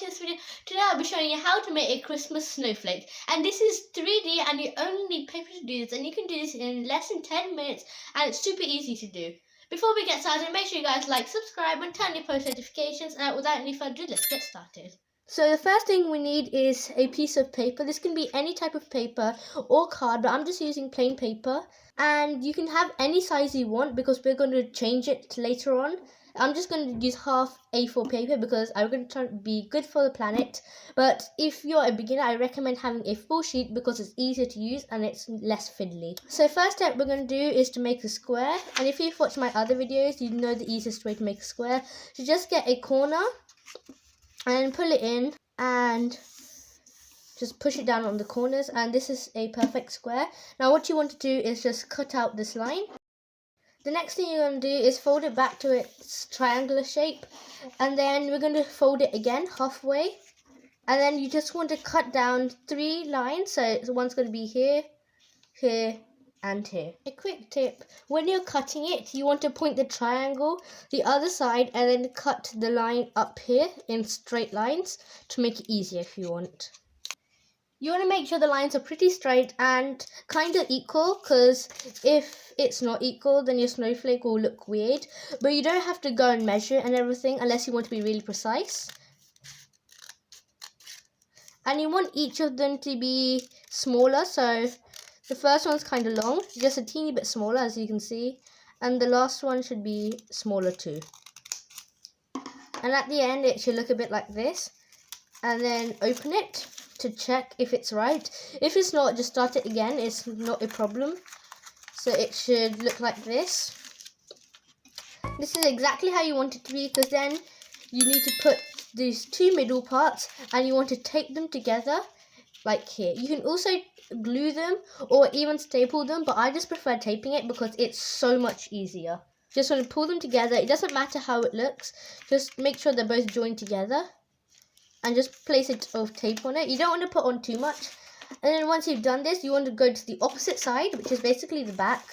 watching this video. Today I'll be showing you how to make a Christmas snowflake. And this is 3D and you only need paper to do this. And you can do this in less than 10 minutes and it's super easy to do. Before we get started, make sure you guys like, subscribe and turn on your post notifications. And without any further ado, let's get started. So the first thing we need is a piece of paper. This can be any type of paper or card, but I'm just using plain paper. And you can have any size you want because we're going to change it later on. I'm just going to use half A4 paper because I'm going to try to be good for the planet. But if you're a beginner, I recommend having a full sheet because it's easier to use and it's less fiddly. So first step we're going to do is to make a square. And if you've watched my other videos, you know the easiest way to make a square. So just get a corner and pull it in and just push it down on the corners, and this is a perfect square. Now what you want to do is just cut out this line. The next thing you're going to do is fold it back to its triangular shape, and then we're going to fold it again halfway, and then you just want to cut down 3 lines. So one's going to be here, here and here. A quick tip: when you're cutting it, you want to point the triangle the other side and then cut the line up here in straight lines to make it easier if you want. You want to make sure the lines are pretty straight and kind of equal, because if it's not equal then your snowflake will look weird. But you don't have to go and measure and everything unless you want to be really precise. And you want each of them to be smaller, so the first one's kind of long, just a teeny bit smaller as you can see, and the last one should be smaller too. And at the end it should look a bit like this, and then open it to check if it's right. If it's not, just start it again, it's not a problem. So it should look like this. This is exactly how you want it to be, because then you need to put these 2 middle parts and you want to tape them together like here. You can also glue them or even staple them, but I just prefer taping it because it's so much easier. Just want to pull them together. It doesn't matter how it looks, just make sure they're both joined together. And just place it of tape on it. You don't want to put on too much. And then once you've done this, you want to go to the opposite side, which is basically the back.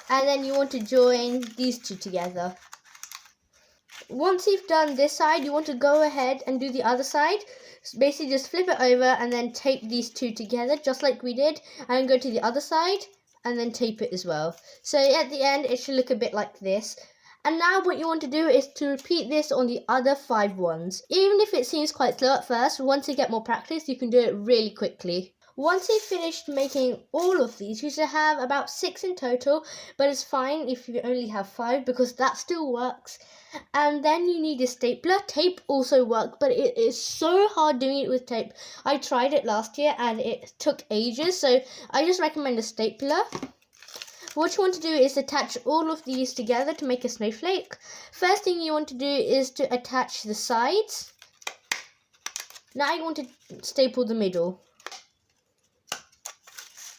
And then you want to join these 2 together. Once you've done this side, you want to go ahead and do the other side. So basically just flip it over and then tape these 2 together, just like we did. And go to the other side and then tape it as well. So at the end, it should look a bit like this. And now what you want to do is to repeat this on the other 5 ones. Even if it seems quite slow at first, once you get more practice, you can do it really quickly. Once you've finished making all of these, you should have about 6 in total, but it's fine if you only have 5 because that still works. And then you need a stapler. Tape also works, but it is so hard doing it with tape. I tried it last year and it took ages, so I just recommend a stapler. What you want to do is attach all of these together to make a snowflake. First thing you want to do is to attach the sides. Now you want to staple the middle.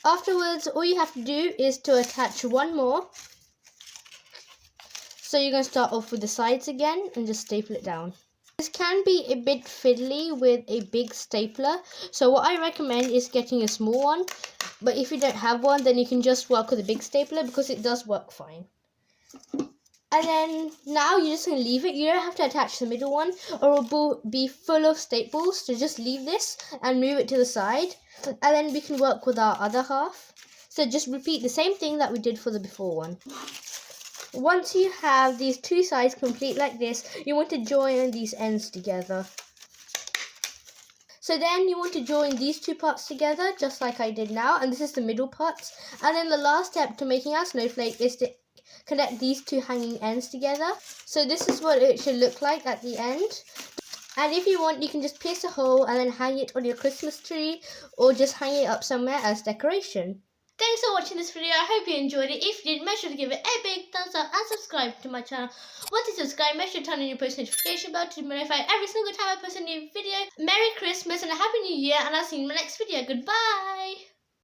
Afterwards, all you have to do is to attach one more. So you're going to start off with the sides again and just staple it down. This can be a bit fiddly with a big stapler, so what I recommend is getting a small one. But if you don't have one, then you can just work with a big stapler because it does work fine. And then now you're just going to leave it. You don't have to attach the middle one or it will be full of staples. So just leave this and move it to the side. And then we can work with our other half. So just repeat the same thing that we did for the before one. Once you have these 2 sides complete like this, you want to join these ends together. So then you want to join these 2 parts together, just like I did now, and this is the middle parts. And then the last step to making our snowflake is to connect these 2 hanging ends together. So this is what it should look like at the end. And if you want, you can just pierce a hole and then hang it on your Christmas tree, or just hang it up somewhere as decoration. Thanks for watching this video. I hope you enjoyed it. If you did, make sure to give it a big thumbs up and subscribe to my channel. Once you subscribe, make sure to turn on your post notification bell to be notified every single time I post a new video. Merry Christmas and a Happy New Year, and I'll see you in my next video. Goodbye!